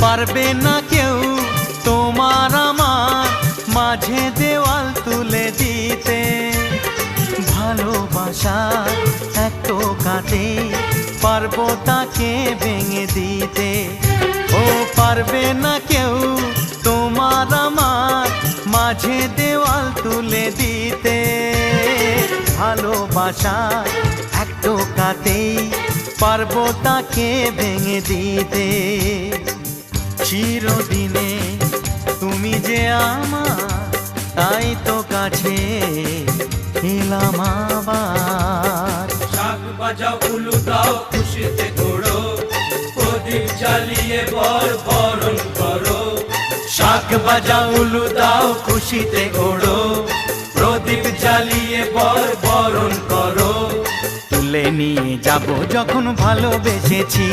পারবে না কেউ তোমার আমার মাঝে দেওয়াল তুলে দিতে। ভালোবাসার এক টোকাতে পারবো তাকে ভেঙে দিতে। ও পারবে না কেউ তোমার আমার মাঝে দেওয়াল তুলে দিতে। ভালোবাসার এক টোকাতেই পারবো তাকে ভেঙে দিতে। চিরদিনে তুমি যে আমার, তাই তো কাছে এলাম আবার। শাক বাজাও উলু দাও খুশিতে ঘোড়ো, প্রদীপ জ্বালিয়ে বরণ করো। শাক বাজাও উলু দাও খুশিতে ঘোড়ো, প্রদীপ জ্বালিয়ে বরণ করো। তুলে নিয়ে যাব যখন ভালোবেসেছি।